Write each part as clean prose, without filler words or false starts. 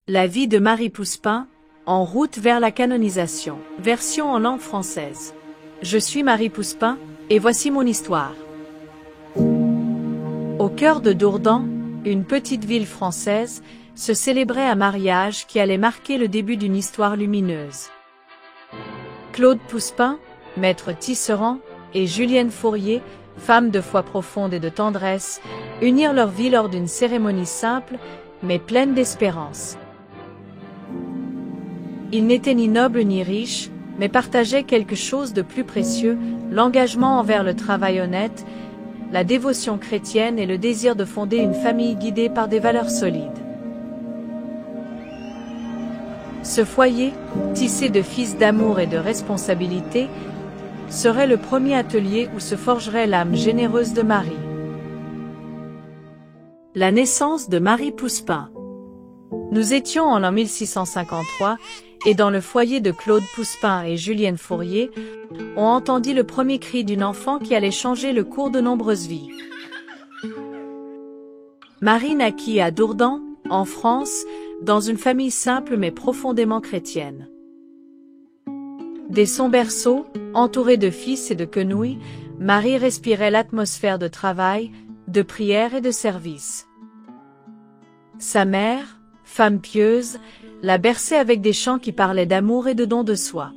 La vie de Marie Pouspin, en route vers la canonisation. Version en langue française. Je suis Marie Pouspin, et voici mon histoire. Au cœur de Dourdan, une petite ville française, se célébrait un mariage qui allait marquer le début d'une histoire lumineuse. Claude Pouspin, maître tisserand, et Julienne Fourier, femme de foi profonde et de tendresse, unirent leur vie lors d'une cérémonie simple, mais pleine d'espérance. Ils n'étaient ni nobles ni riches, mais partageaient quelque chose de plus précieux, l'engagement envers le travail honnête, la dévotion chrétienne et le désir de fonder une famille guidée par des valeurs solides. Ce foyer, tissé de fils d'amour et de responsabilité, serait le premier atelier où se forgerait l'âme généreuse de Marie. La naissance de Marie Pouspin. Nous étions en l'an 1653, et dans le foyer de Claude Pouspin et Julienne Fourier, on entendit le premier cri d'une enfant qui allait changer le cours de nombreuses vies. Marie naquit à Dourdan, en France, dans une famille simple mais profondément chrétienne. Dès son berceau, entourée de fils et de quenouilles, Marie respirait l'atmosphère de travail, de prière et de service. Sa mère, femme pieuse, la berçait avec des chants qui parlaient d'amour et de don de soi.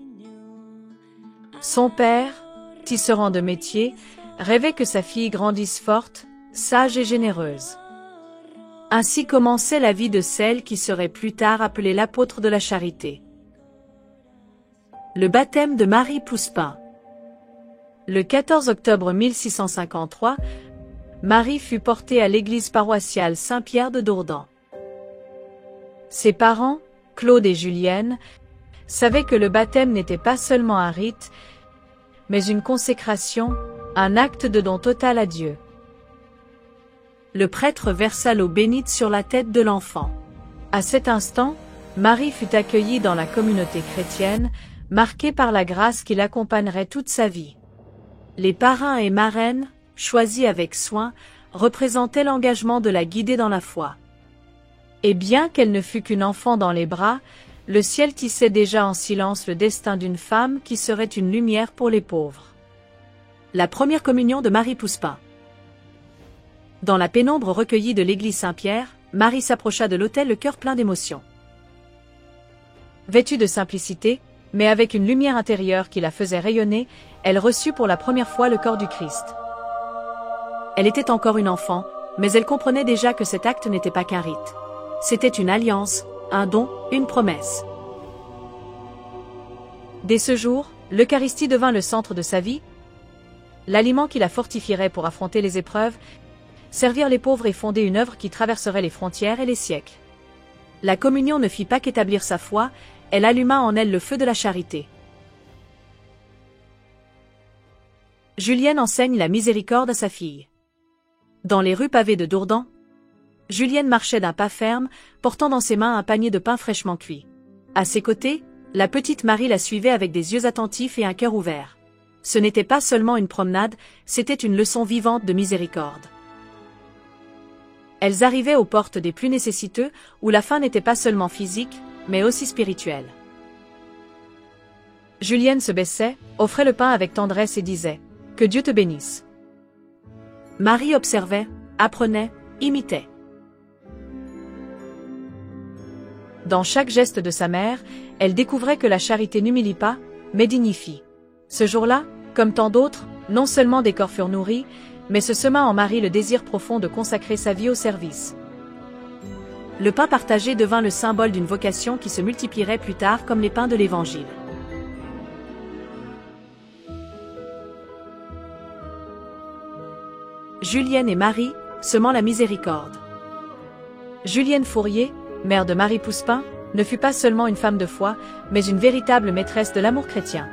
Son père, tisserand de métier, rêvait que sa fille grandisse forte, sage et généreuse. Ainsi commençait la vie de celle qui serait plus tard appelée l'apôtre de la charité. Le baptême de Marie Pouspin. Le 14 octobre 1653, Marie fut portée à l'église paroissiale Saint-Pierre de Dourdan. Ses parents, Claude et Julienne, savaient que le baptême n'était pas seulement un rite, mais une consécration, un acte de don total à Dieu. Le prêtre versa l'eau bénite sur la tête de l'enfant. À cet instant, Marie fut accueillie dans la communauté chrétienne, marquée par la grâce qui l'accompagnerait toute sa vie. Les parrains et marraines, choisis avec soin, représentaient l'engagement de la guider dans la foi. Et bien qu'elle ne fût qu'une enfant dans les bras, le ciel tissait déjà en silence le destin d'une femme qui serait une lumière pour les pauvres. La première communion de Marie Pouspin. Dans la pénombre recueillie de l'église Saint-Pierre, Marie s'approcha de l'autel le cœur plein d'émotion. Vêtue de simplicité, mais avec une lumière intérieure qui la faisait rayonner, elle reçut pour la première fois le corps du Christ. Elle était encore une enfant, mais elle comprenait déjà que cet acte n'était pas qu'un rite. C'était une alliance, un don, une promesse. Dès ce jour, l'Eucharistie devint le centre de sa vie, l'aliment qui la fortifierait pour affronter les épreuves, servir les pauvres et fonder une œuvre qui traverserait les frontières et les siècles. La communion ne fit pas qu'établir sa foi, elle alluma en elle le feu de la charité. Julienne enseigne la miséricorde à sa fille. Dans les rues pavées de Dourdan, Julienne marchait d'un pas ferme, portant dans ses mains un panier de pain fraîchement cuit. À ses côtés, la petite Marie la suivait avec des yeux attentifs et un cœur ouvert. Ce n'était pas seulement une promenade, c'était une leçon vivante de miséricorde. Elles arrivaient aux portes des plus nécessiteux, où la faim n'était pas seulement physique, mais aussi spirituelle. Julienne se baissait, offrait le pain avec tendresse et disait « Que Dieu te bénisse ». Marie observait, apprenait, imitait. Dans chaque geste de sa mère, elle découvrait que la charité n'humilie pas, mais dignifie. Ce jour-là, comme tant d'autres, non seulement des corps furent nourris, mais se sema en Marie le désir profond de consacrer sa vie au service. Le pain partagé devint le symbole d'une vocation qui se multiplierait plus tard comme les pains de l'Évangile. Julienne et Marie, semant la miséricorde. Julienne Fourier, mère de Marie Pouspin, ne fut pas seulement une femme de foi, mais une véritable maîtresse de l'amour chrétien.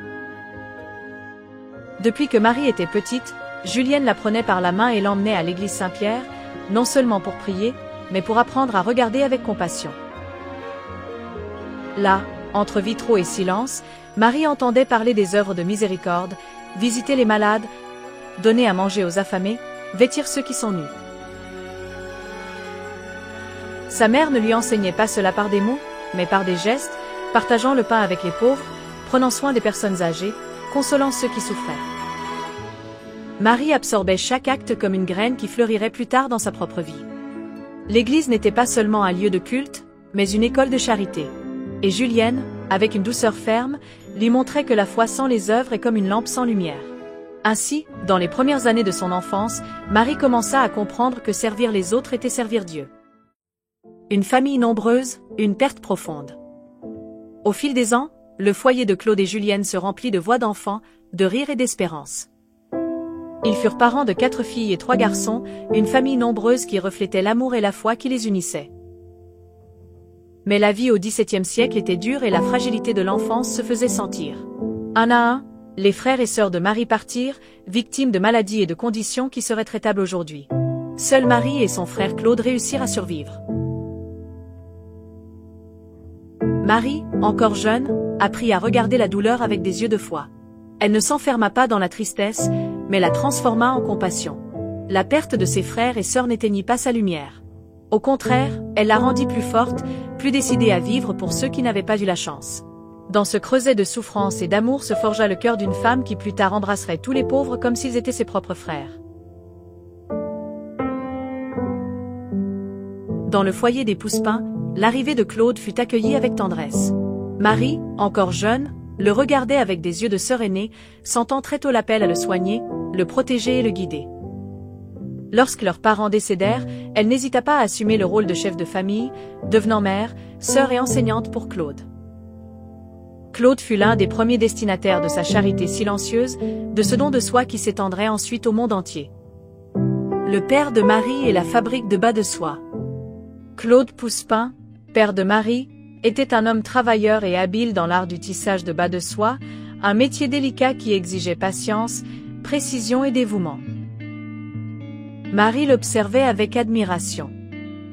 Depuis que Marie était petite, Julienne la prenait par la main et l'emmenait à l'église Saint-Pierre, non seulement pour prier, mais pour apprendre à regarder avec compassion. Là, entre vitraux et silence, Marie entendait parler des œuvres de miséricorde, visiter les malades, donner à manger aux affamés, vêtir ceux qui sont nus. Sa mère ne lui enseignait pas cela par des mots, mais par des gestes, partageant le pain avec les pauvres, prenant soin des personnes âgées, consolant ceux qui souffraient. Marie absorbait chaque acte comme une graine qui fleurirait plus tard dans sa propre vie. L'Église n'était pas seulement un lieu de culte, mais une école de charité. Et Julienne, avec une douceur ferme, lui montrait que la foi sans les œuvres est comme une lampe sans lumière. Ainsi, dans les premières années de son enfance, Marie commença à comprendre que servir les autres était servir Dieu. Une famille nombreuse, une perte profonde. Au fil des ans, le foyer de Claude et Julienne se remplit de voix d'enfants, de rires et d'espérance. Ils furent parents de 4 filles et 3 garçons, une famille nombreuse qui reflétait l'amour et la foi qui les unissaient. Mais la vie au XVIIe siècle était dure et la fragilité de l'enfance se faisait sentir. Un à un, les frères et sœurs de Marie partirent, victimes de maladies et de conditions qui seraient traitables aujourd'hui. Seuls Marie et son frère Claude réussirent à survivre. Marie, encore jeune, apprit à regarder la douleur avec des yeux de foi. Elle ne s'enferma pas dans la tristesse, mais la transforma en compassion. La perte de ses frères et sœurs n'éteignit pas sa lumière. Au contraire, elle la rendit plus forte, plus décidée à vivre pour ceux qui n'avaient pas eu la chance. Dans ce creuset de souffrance et d'amour se forgea le cœur d'une femme qui plus tard embrasserait tous les pauvres comme s'ils étaient ses propres frères. Dans le foyer des Pouspins, l'arrivée de Claude fut accueillie avec tendresse. Marie, encore jeune, le regardait avec des yeux de sœur aînée, sentant très tôt l'appel à le soigner, le protéger et le guider. Lorsque leurs parents décédèrent, elle n'hésita pas à assumer le rôle de chef de famille, devenant mère, sœur et enseignante pour Claude. Claude fut l'un des premiers destinataires de sa charité silencieuse, de ce don de soi qui s'étendrait ensuite au monde entier. Le père de Marie et la fabrique de bas de soie. Claude Pouspin, père de Marie, était un homme travailleur et habile dans l'art du tissage de bas de soie, un métier délicat qui exigeait patience, précision et dévouement. Marie l'observait avec admiration.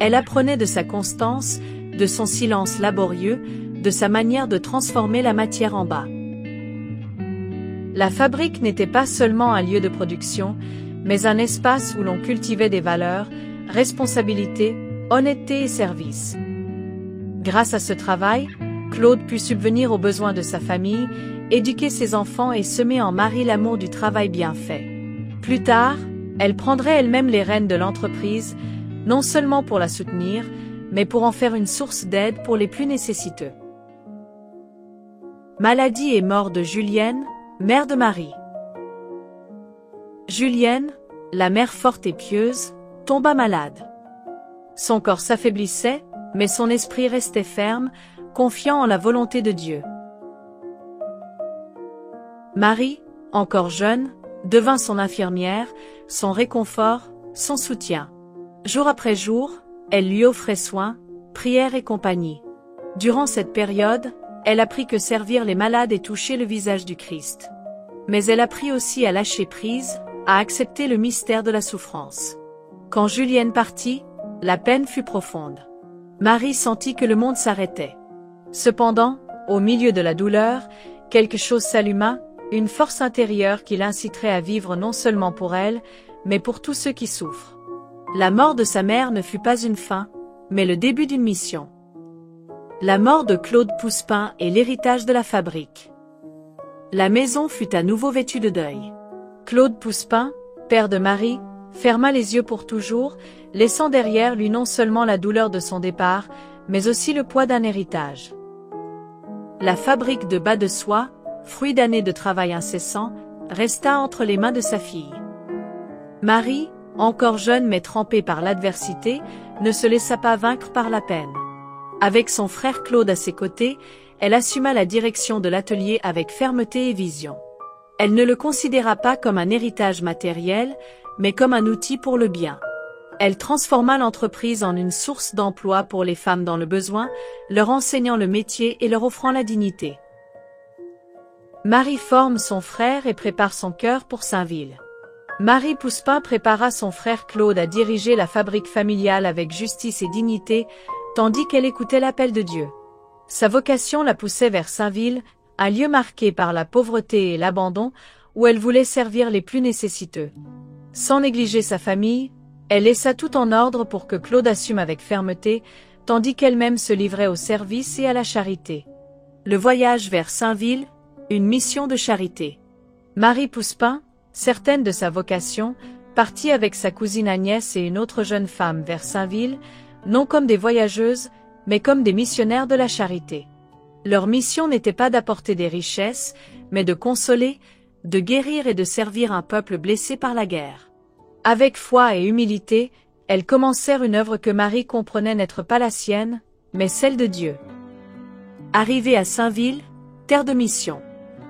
Elle apprenait de sa constance, de son silence laborieux, de sa manière de transformer la matière en bas. La fabrique n'était pas seulement un lieu de production, mais un espace où l'on cultivait des valeurs, responsabilité, honnêteté et service. Grâce à ce travail, Claude put subvenir aux besoins de sa famille, éduquer ses enfants et semer en Marie l'amour du travail bien fait. Plus tard, elle prendrait elle-même les rênes de l'entreprise, non seulement pour la soutenir, mais pour en faire une source d'aide pour les plus nécessiteux. Maladie et mort de Julienne, mère de Marie. Julienne, la mère forte et pieuse, tomba malade. Son corps s'affaiblissait, mais son esprit restait ferme, confiant en la volonté de Dieu. Marie, encore jeune, devint son infirmière, son réconfort, son soutien. Jour après jour, elle lui offrait soin, prière et compagnie. Durant cette période, elle apprit que servir les malades et toucher le visage du Christ. Mais elle apprit aussi à lâcher prise, à accepter le mystère de la souffrance. Quand Julienne partit, la peine fut profonde. Marie sentit que le monde s'arrêtait. Cependant, au milieu de la douleur, quelque chose s'alluma, une force intérieure qui l'inciterait à vivre non seulement pour elle, mais pour tous ceux qui souffrent. La mort de sa mère ne fut pas une fin, mais le début d'une mission. La mort de Claude Pouspin est l'héritage de la fabrique. La maison fut à nouveau vêtue de deuil. Claude Pouspin, père de Marie, ferma les yeux pour toujours, laissant derrière lui non seulement la douleur de son départ, mais aussi le poids d'un héritage. La fabrique de bas de soie, fruit d'années de travail incessant, resta entre les mains de sa fille. Marie, encore jeune mais trempée par l'adversité, ne se laissa pas vaincre par la peine. Avec son frère Claude à ses côtés, elle assuma la direction de l'atelier avec fermeté et vision. Elle ne le considéra pas comme un héritage matériel, mais comme un outil pour le bien. Elle transforma l'entreprise en une source d'emploi pour les femmes dans le besoin, leur enseignant le métier et leur offrant la dignité. Marie forme son frère et prépare son cœur pour Saint-Ville. Marie Pouspin prépara son frère Claude à diriger la fabrique familiale avec justice et dignité, tandis qu'elle écoutait l'appel de Dieu. Sa vocation la poussait vers Saint-Ville, un lieu marqué par la pauvreté et l'abandon, où elle voulait servir les plus nécessiteux. Sans négliger sa famille, elle laissa tout en ordre pour que Claude assume avec fermeté, tandis qu'elle-même se livrait au service et à la charité. Le voyage vers Sainville, une mission de charité. Marie Pouspin, certaine de sa vocation, partit avec sa cousine Agnès et une autre jeune femme vers Sainville, non comme des voyageuses, mais comme des missionnaires de la charité. Leur mission n'était pas d'apporter des richesses, mais de consoler, de guérir et de servir un peuple blessé par la guerre. Avec foi et humilité, elles commencèrent une œuvre que Marie comprenait n'être pas la sienne, mais celle de Dieu. Arrivée à Sainville, terre de mission.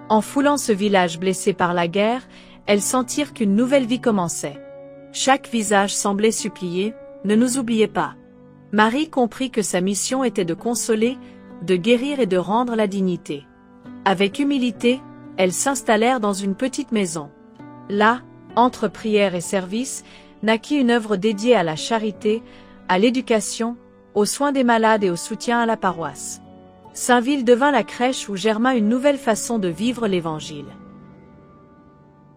En foulant ce village blessé par la guerre, elles sentirent qu'une nouvelle vie commençait. Chaque visage semblait supplier, « Ne nous oubliez pas ». Marie comprit que sa mission était de consoler, de guérir et de rendre la dignité. Avec humilité, elles s'installèrent dans une petite maison. Là, entre prière et service, naquit une œuvre dédiée à la charité, à l'éducation, aux soins des malades et au soutien à la paroisse. Sainville devint la crèche où germa une nouvelle façon de vivre l'Évangile.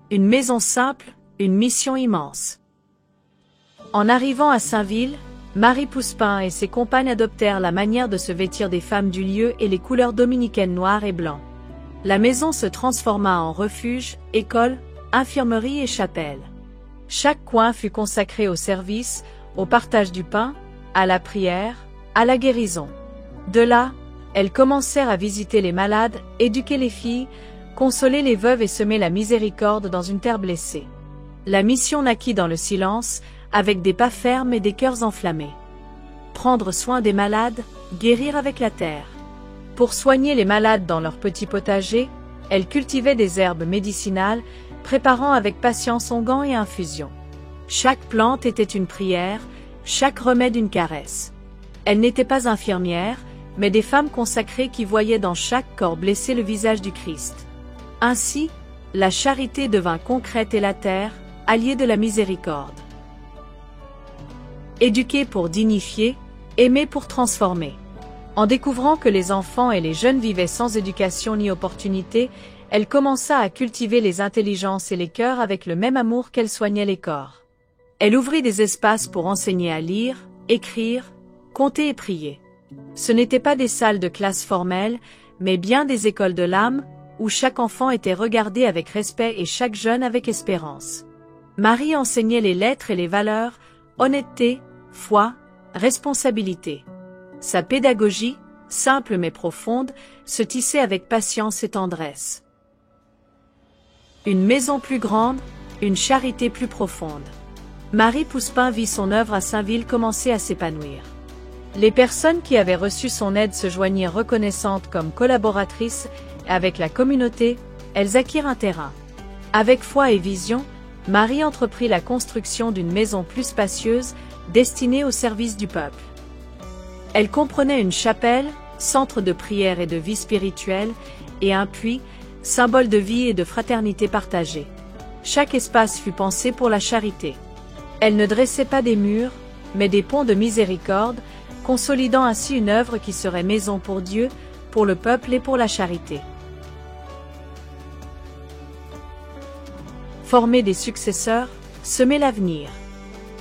Une maison simple, une mission immense. En arrivant à Sainville, Marie Pouspin et ses compagnes adoptèrent la manière de se vêtir des femmes du lieu et les couleurs dominicaines noir et blanc. La maison se transforma en refuge, école, infirmerie et chapelle. Chaque coin fut consacré au service, au partage du pain, à la prière, à la guérison. De là, elles commencèrent à visiter les malades, éduquer les filles, consoler les veuves et semer la miséricorde dans une terre blessée. La mission naquit dans le silence, avec des pas fermes et des cœurs enflammés. Prendre soin des malades, guérir avec la terre. Pour soigner les malades dans leur petit potager, elles cultivaient des herbes médicinales, préparant avec patience onguents et infusions. Chaque plante était une prière, chaque remède une caresse. Elles n'étaient pas infirmières, mais des femmes consacrées qui voyaient dans chaque corps blessé le visage du Christ. Ainsi, la charité devint concrète et la terre, alliée de la miséricorde. Éduquer pour dignifier, aimer pour transformer. En découvrant que les enfants et les jeunes vivaient sans éducation ni opportunité, elle commença à cultiver les intelligences et les cœurs avec le même amour qu'elle soignait les corps. Elle ouvrit des espaces pour enseigner à lire, écrire, compter et prier. Ce n'étaient pas des salles de classe formelles, mais bien des écoles de l'âme, où chaque enfant était regardé avec respect et chaque jeune avec espérance. Marie enseignait les lettres et les valeurs, honnêteté, foi, responsabilité. Sa pédagogie, simple mais profonde, se tissait avec patience et tendresse. Une maison plus grande, une charité plus profonde. Marie Pouspin vit son œuvre à Sainville commencer à s'épanouir. Les personnes qui avaient reçu son aide se joignirent reconnaissantes comme collaboratrices, et avec la communauté, elles acquirent un terrain. Avec foi et vision, Marie entreprit la construction d'une maison plus spacieuse, destinée au service du peuple. Elle comprenait une chapelle, centre de prière et de vie spirituelle, et un puits, symbole de vie et de fraternité partagée. Chaque espace fut pensé pour la charité. Elle ne dressait pas des murs, mais des ponts de miséricorde, consolidant ainsi une œuvre qui serait maison pour Dieu, pour le peuple et pour la charité. Former des successeurs, semer l'avenir.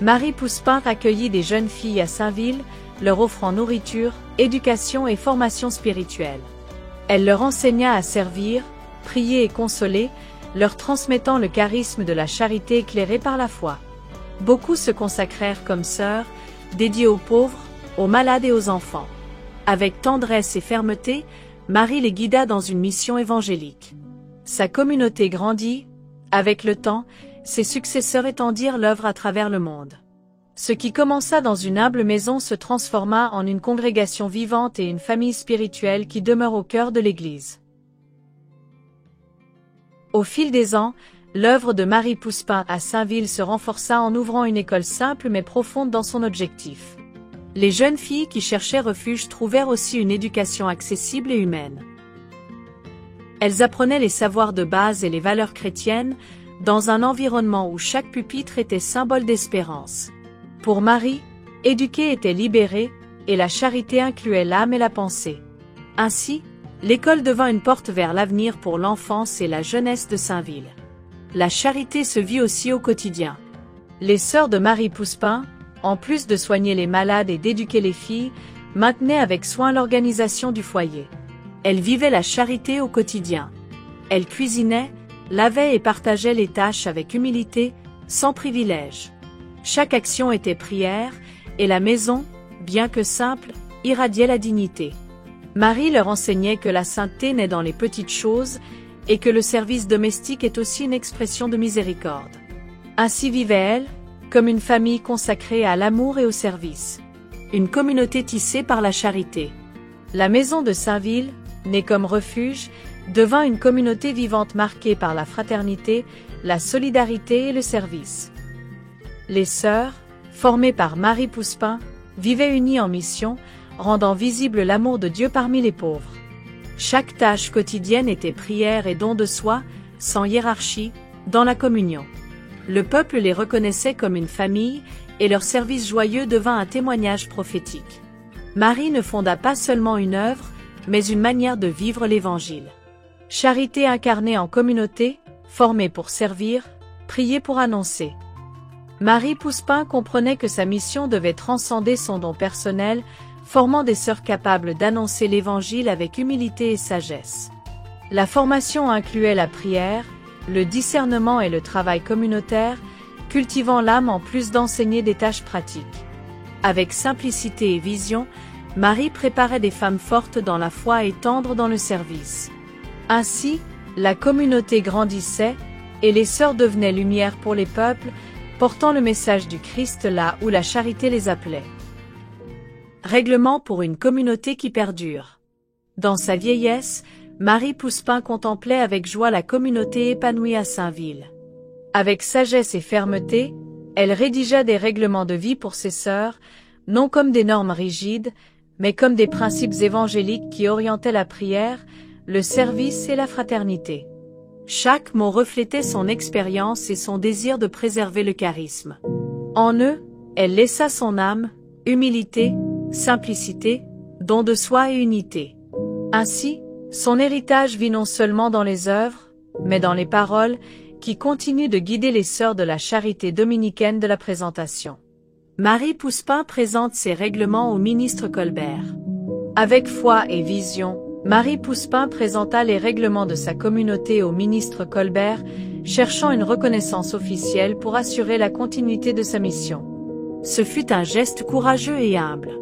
Marie Pouspin accueillit des jeunes filles à Sainville, leur offrant nourriture, éducation et formation spirituelle. Elle leur enseigna à servir, prier et consoler, leur transmettant le charisme de la charité éclairée par la foi. Beaucoup se consacrèrent comme sœurs, dédiées aux pauvres, aux malades et aux enfants. Avec tendresse et fermeté, Marie les guida dans une mission évangélique. Sa communauté grandit. Avec le temps, ses successeurs étendirent l'œuvre à travers le monde. Ce qui commença dans une humble maison se transforma en une congrégation vivante et une famille spirituelle qui demeure au cœur de l'Église. Au fil des ans, l'œuvre de Marie Pouspin à Sainville se renforça en ouvrant une école simple mais profonde dans son objectif. Les jeunes filles qui cherchaient refuge trouvèrent aussi une éducation accessible et humaine. Elles apprenaient les savoirs de base et les valeurs chrétiennes, dans un environnement où chaque pupitre était symbole d'espérance. Pour Marie, éduquer était libérer, et la charité incluait l'âme et la pensée. Ainsi, l'école devint une porte vers l'avenir pour l'enfance et la jeunesse de Sainville. La charité se vit aussi au quotidien. Les sœurs de Marie Pouspin, en plus de soigner les malades et d'éduquer les filles, maintenait avec soin l'organisation du foyer. Elle vivait la charité au quotidien. Elle cuisinait, lavait et partageait les tâches avec humilité, sans privilège. Chaque action était prière, et la maison, bien que simple, irradiait la dignité. Marie leur enseignait que la sainteté naît dans les petites choses, et que le service domestique est aussi une expression de miséricorde. Ainsi vivait-elle, comme une famille consacrée à l'amour et au service. Une communauté tissée par la charité. La maison de Saint-Ville, née comme refuge, devint une communauté vivante marquée par la fraternité, la solidarité et le service. Les sœurs, formées par Marie Pouspin, vivaient unies en mission, rendant visible l'amour de Dieu parmi les pauvres. Chaque tâche quotidienne était prière et don de soi, sans hiérarchie, dans la communion. Le peuple les reconnaissait comme une famille, et leur service joyeux devint un témoignage prophétique. Marie ne fonda pas seulement une œuvre, mais une manière de vivre l'Évangile. Charité incarnée en communauté, formée pour servir, prier pour annoncer. Marie Pouspin comprenait que sa mission devait transcender son don personnel, formant des sœurs capables d'annoncer l'Évangile avec humilité et sagesse. La formation incluait la prière, le discernement et le travail communautaire, cultivant l'âme en plus d'enseigner des tâches pratiques. Avec simplicité et vision, Marie préparait des femmes fortes dans la foi et tendres dans le service. Ainsi, la communauté grandissait, et les sœurs devenaient lumière pour les peuples, portant le message du Christ là où la charité les appelait. Règlement pour une communauté qui perdure. Dans sa vieillesse, Marie Pouspin contemplait avec joie la communauté épanouie à Saint-Ville. Avec sagesse et fermeté, elle rédigea des règlements de vie pour ses sœurs, non comme des normes rigides, mais comme des principes évangéliques qui orientaient la prière, le service et la fraternité. Chaque mot reflétait son expérience et son désir de préserver le charisme. En eux, elle laissa son âme, humilité, simplicité, don de soi et unité. Ainsi, son héritage vit non seulement dans les œuvres, mais dans les paroles, qui continuent de guider les sœurs de la charité dominicaine de la présentation. Marie Pouspin présente ses règlements au ministre Colbert. Avec foi et vision, Marie Pouspin présenta les règlements de sa communauté au ministre Colbert, cherchant une reconnaissance officielle pour assurer la continuité de sa mission. Ce fut un geste courageux et humble.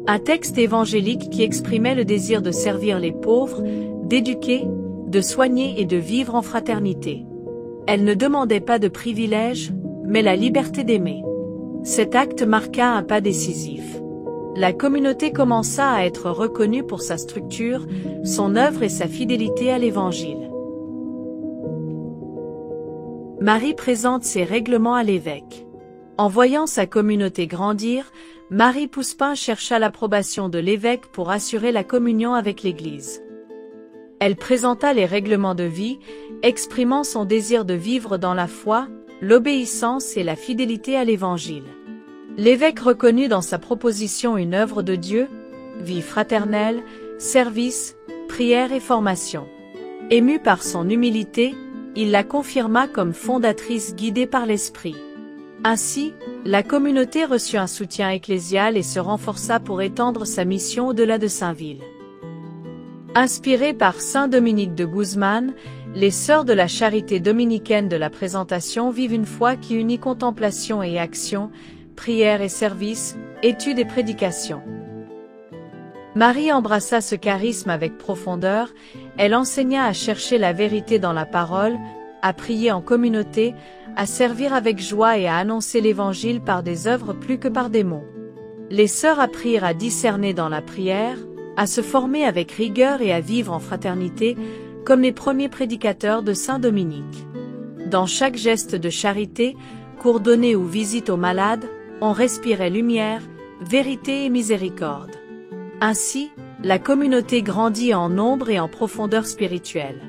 Un texte évangélique qui exprimait le désir de servir les pauvres, d'éduquer, de soigner et de vivre en fraternité. Elle ne demandait pas de privilèges, mais la liberté d'aimer. Cet acte marqua un pas décisif. La communauté commença à être reconnue pour sa structure, son œuvre et sa fidélité à l'Évangile. Marie présente ses règlements à l'évêque. En voyant sa communauté grandir, Marie Pouspin chercha l'approbation de l'évêque pour assurer la communion avec l'Église. Elle présenta les règlements de vie, exprimant son désir de vivre dans la foi, l'obéissance et la fidélité à l'Évangile. L'évêque reconnut dans sa proposition une œuvre de Dieu, vie fraternelle, service, prière et formation. Ému par son humilité, il la confirma comme fondatrice guidée par l'Esprit. Ainsi, la communauté reçut un soutien ecclésial et se renforça pour étendre sa mission au-delà de Saint-Ville. Inspirées par Saint Dominique de Guzman, les sœurs de la charité dominicaine de la présentation vivent une foi qui unit contemplation et action, prière et service, étude et prédication. Marie embrassa ce charisme avec profondeur, elle enseigna à chercher la vérité dans la parole, à prier en communauté, à servir avec joie et à annoncer l'Évangile par des œuvres plus que par des mots. Les sœurs apprirent à discerner dans la prière, à se former avec rigueur et à vivre en fraternité, comme les premiers prédicateurs de Saint Dominique. Dans chaque geste de charité, cours donné ou visite aux malades, on respirait lumière, vérité et miséricorde. Ainsi, la communauté grandit en nombre et en profondeur spirituelle.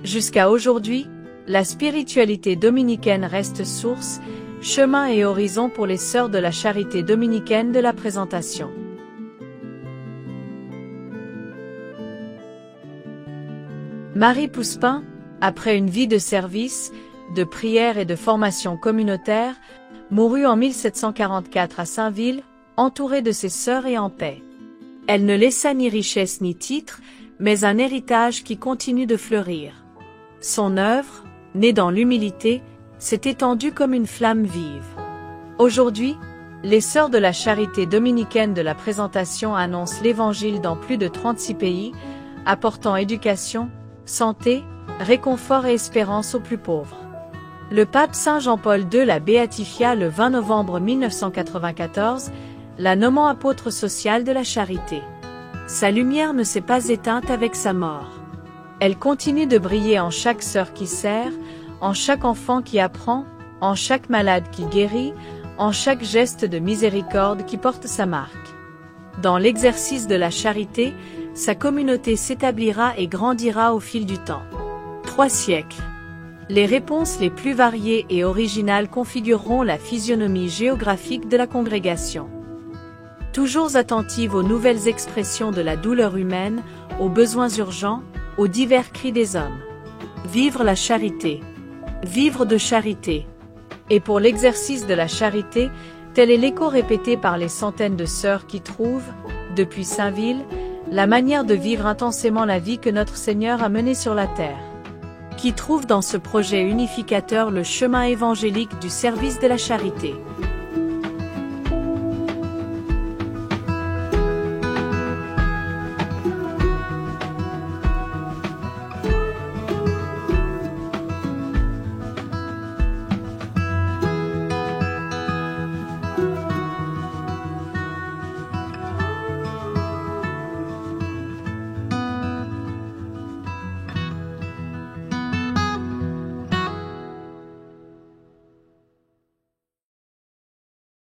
Jusqu'à aujourd'hui, la spiritualité dominicaine reste source, chemin et horizon pour les sœurs de la charité dominicaine de la présentation. Marie Pouspin, après une vie de service, de prière et de formation communautaire, mourut en 1744 à Saint-Ville, entourée de ses sœurs et en paix. Elle ne laissa ni richesse ni titre, mais un héritage qui continue de fleurir. Son œuvre, née dans l'humilité, s'est étendue comme une flamme vive. Aujourd'hui, les Sœurs de la Charité dominicaine de la Présentation annoncent l'Évangile dans plus de 36 pays, apportant éducation, santé, réconfort et espérance aux plus pauvres. Le pape Saint Jean-Paul II la béatifia le 20 novembre 1994, la nommant apôtre sociale de la charité. Sa lumière ne s'est pas éteinte avec sa mort. Elle continue de briller en chaque sœur qui sert, en chaque enfant qui apprend, en chaque malade qui guérit, en chaque geste de miséricorde qui porte sa marque. Dans l'exercice de la charité, sa communauté s'établira et grandira au fil du temps. 3 siècles. Les réponses les plus variées et originales configureront la physionomie géographique de la congrégation. Toujours attentive aux nouvelles expressions de la douleur humaine, aux besoins urgents, aux divers cris des hommes. Vivre la charité. Vivre de charité. Et pour l'exercice de la charité, tel est l'écho répété par les centaines de sœurs qui trouvent, depuis Saint-Ville, la manière de vivre intensément la vie que notre Seigneur a menée sur la terre. Qui trouvent dans ce projet unificateur le chemin évangélique du service de la charité.